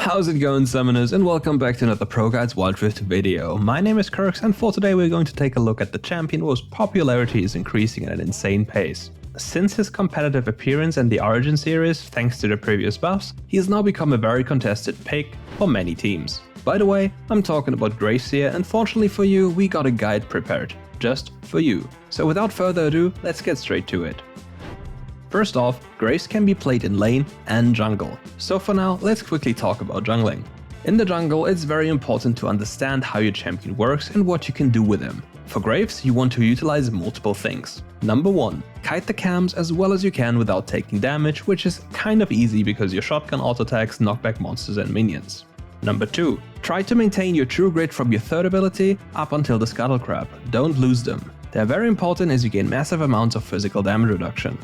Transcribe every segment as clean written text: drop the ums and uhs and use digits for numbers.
How's it going, summoners, and welcome back to another ProGuides Wild Rift video. My name is Kirks, and for today we're going to take a look at the champion whose popularity is increasing at an insane pace. Since his competitive appearance in the Origin series, thanks to the previous buffs, he has now become a very contested pick for many teams. By the way, I'm talking about Graves here, and fortunately for you, we got a guide prepared, just for you. So without further ado, let's get straight to it. First off, Graves can be played in lane and jungle. So for now, let's quickly talk about jungling. In the jungle, it's very important to understand how your champion works and what you can do with him. For Graves, you want to utilize multiple things. Number 1, kite the cams as well as you can without taking damage, which is kind of easy because your shotgun auto attacks knock back monsters and minions. Number 2, try to maintain your true grit from your third ability up until the scuttle crab. Don't lose them. They're very important as you gain massive amounts of physical damage reduction.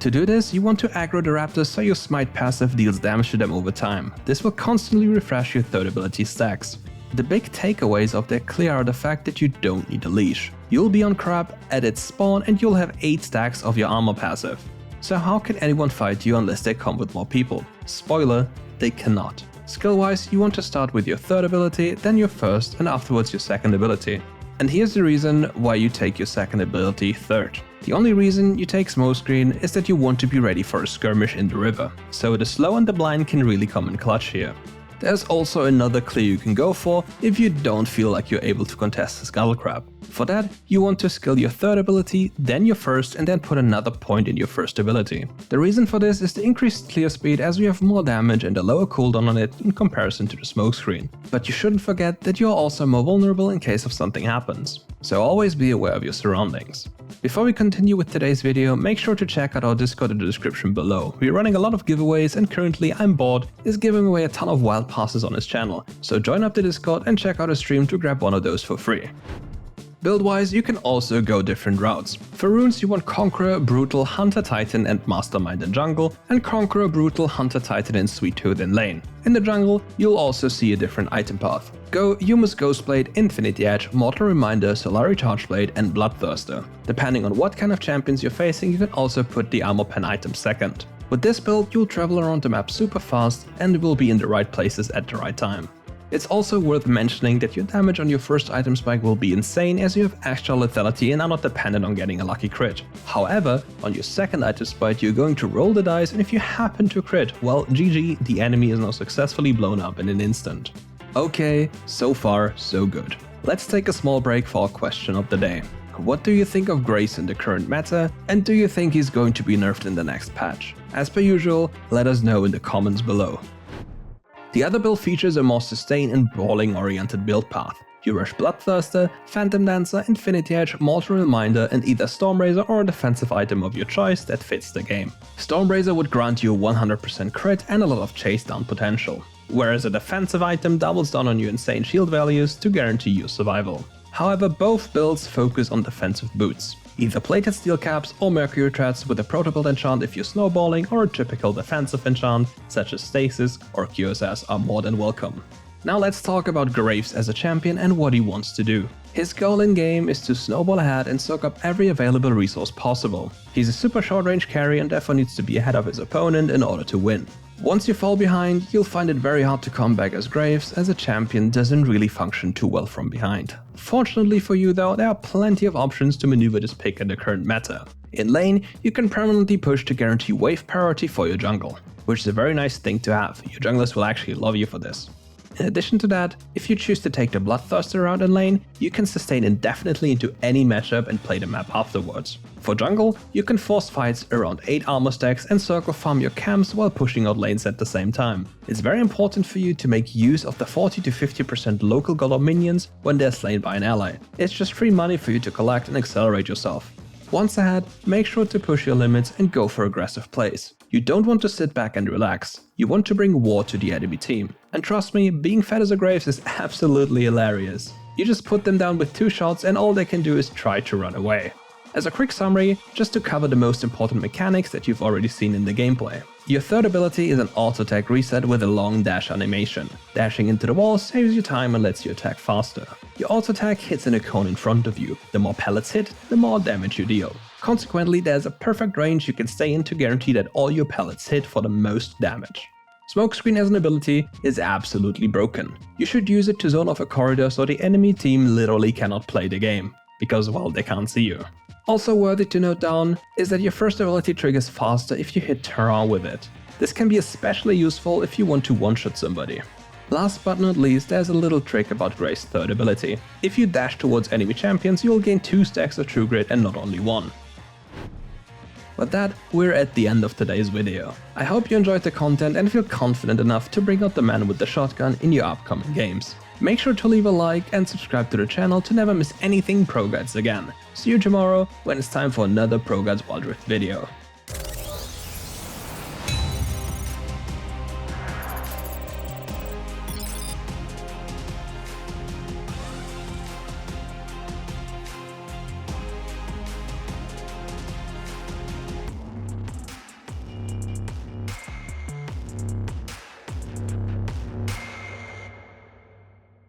To do this, you want to aggro the raptors so your smite passive deals damage to them over time. This will constantly refresh your third ability stacks. The big takeaways of their clear are the fact that you don't need a leash. You'll be on crab at its spawn and you'll have 8 stacks of your armor passive. So how can anyone fight you unless they come with more people? Spoiler, they cannot. Skill wise, you want to start with your third ability, then your first, and afterwards your second ability. And here's the reason why you take your second ability third. The only reason you take smokescreen is that you want to be ready for a skirmish in the river, so the slow and the blind can really come in clutch here. There's also another clear you can go for if you don't feel like you're able to contest the scuttle crab. For that, you want to skill your third ability, then your first, and then put another point in your first ability. The reason for this is the increased clear speed, as we have more damage and a lower cooldown on it in comparison to the smokescreen. But you shouldn't forget that you're also more vulnerable in case of something happens. So always be aware of your surroundings. Before we continue with today's video, make sure to check out our Discord in the description below. We're running a lot of giveaways and currently I'm bored is giving away a ton of wild passes on his channel. So join up the Discord and check out a stream to grab one of those for free. Build-wise, you can also go different routes. For runes, you want Conqueror, Brutal, Hunter Titan and Mastermind in jungle, and Conqueror, Brutal, Hunter Titan and Sweet Tooth in lane. In the jungle, you'll also see a different item path. Go Humus Ghostblade, Infinity Edge, Mortal Reminder, Solari Chargeblade and Bloodthirster. Depending on what kind of champions you're facing, you can also put the Armor Pen item second. With this build, you'll travel around the map super fast and will be in the right places at the right time. It's also worth mentioning that your damage on your first item spike will be insane as you have extra lethality and are not dependent on getting a lucky crit. However, on your second item spike you're going to roll the dice, and if you happen to crit, well, GG, the enemy is now successfully blown up in an instant. Okay, so far so good. Let's take a small break for our question of the day. What do you think of Graves in the current meta, and do you think he's going to be nerfed in the next patch? As per usual, let us know in the comments below. The other build features a more sustained and brawling-oriented build path. You rush Bloodthirster, Phantom Dancer, Infinity Edge, Mortal Reminder and either Stormrazor or a defensive item of your choice that fits the game. Stormrazor would grant you 100% crit and a lot of chase down potential, whereas a defensive item doubles down on your insane shield values to guarantee your survival. However, both builds focus on defensive boots. Either plated steel caps or mercury treads with a protobelt enchant if you're snowballing, or a typical defensive enchant such as stasis or QSS are more than welcome. Now let's talk about Graves as a champion and what he wants to do. His goal in game is to snowball ahead and soak up every available resource possible. He's a super short range carry and therefore needs to be ahead of his opponent in order to win. Once you fall behind, you'll find it very hard to come back as Graves, as a champion doesn't really function too well from behind. Fortunately for you though, there are plenty of options to maneuver this pick in the current meta. In lane, you can permanently push to guarantee wave priority for your jungle, which is a very nice thing to have. Your junglers will actually love you for this. In addition to that, if you choose to take the Bloodthirster route in lane, you can sustain indefinitely into any matchup and play the map afterwards. For jungle, you can force fights around 8 armor stacks and circle farm your camps while pushing out lanes at the same time. It's very important for you to make use of the 40 to 50% local golem minions when they're slain by an ally. It's just free money for you to collect and accelerate yourself. Once ahead, make sure to push your limits and go for aggressive plays. You don't want to sit back and relax. You want to bring war to the enemy team. And trust me, being fed as a Graves is absolutely hilarious. You just put them down with 2 shots and all they can do is try to run away. As a quick summary, just to cover the most important mechanics that you've already seen in the gameplay. Your third ability is an auto attack reset with a long dash animation. Dashing into the wall saves you time and lets you attack faster. Your auto attack hits in a cone in front of you. The more pellets hit, the more damage you deal. Consequently, there's a perfect range you can stay in to guarantee that all your pellets hit for the most damage. Smokescreen as an ability is absolutely broken. You should use it to zone off a corridor so the enemy team literally cannot play the game, because well, they can't see you. Also worthy to note down is that your first ability triggers faster if you hit terrain with it. This can be especially useful if you want to one-shot somebody. Last but not least, there's a little trick about Gray's third ability. If you dash towards enemy champions, you'll gain 2 stacks of True Grit and not only 1. With that, we're at the end of today's video. I hope you enjoyed the content and feel confident enough to bring out the man with the shotgun in your upcoming games. Make sure to leave a like and subscribe to the channel to never miss anything ProGuides again. See you tomorrow when it's time for another ProGuides Wild Rift video.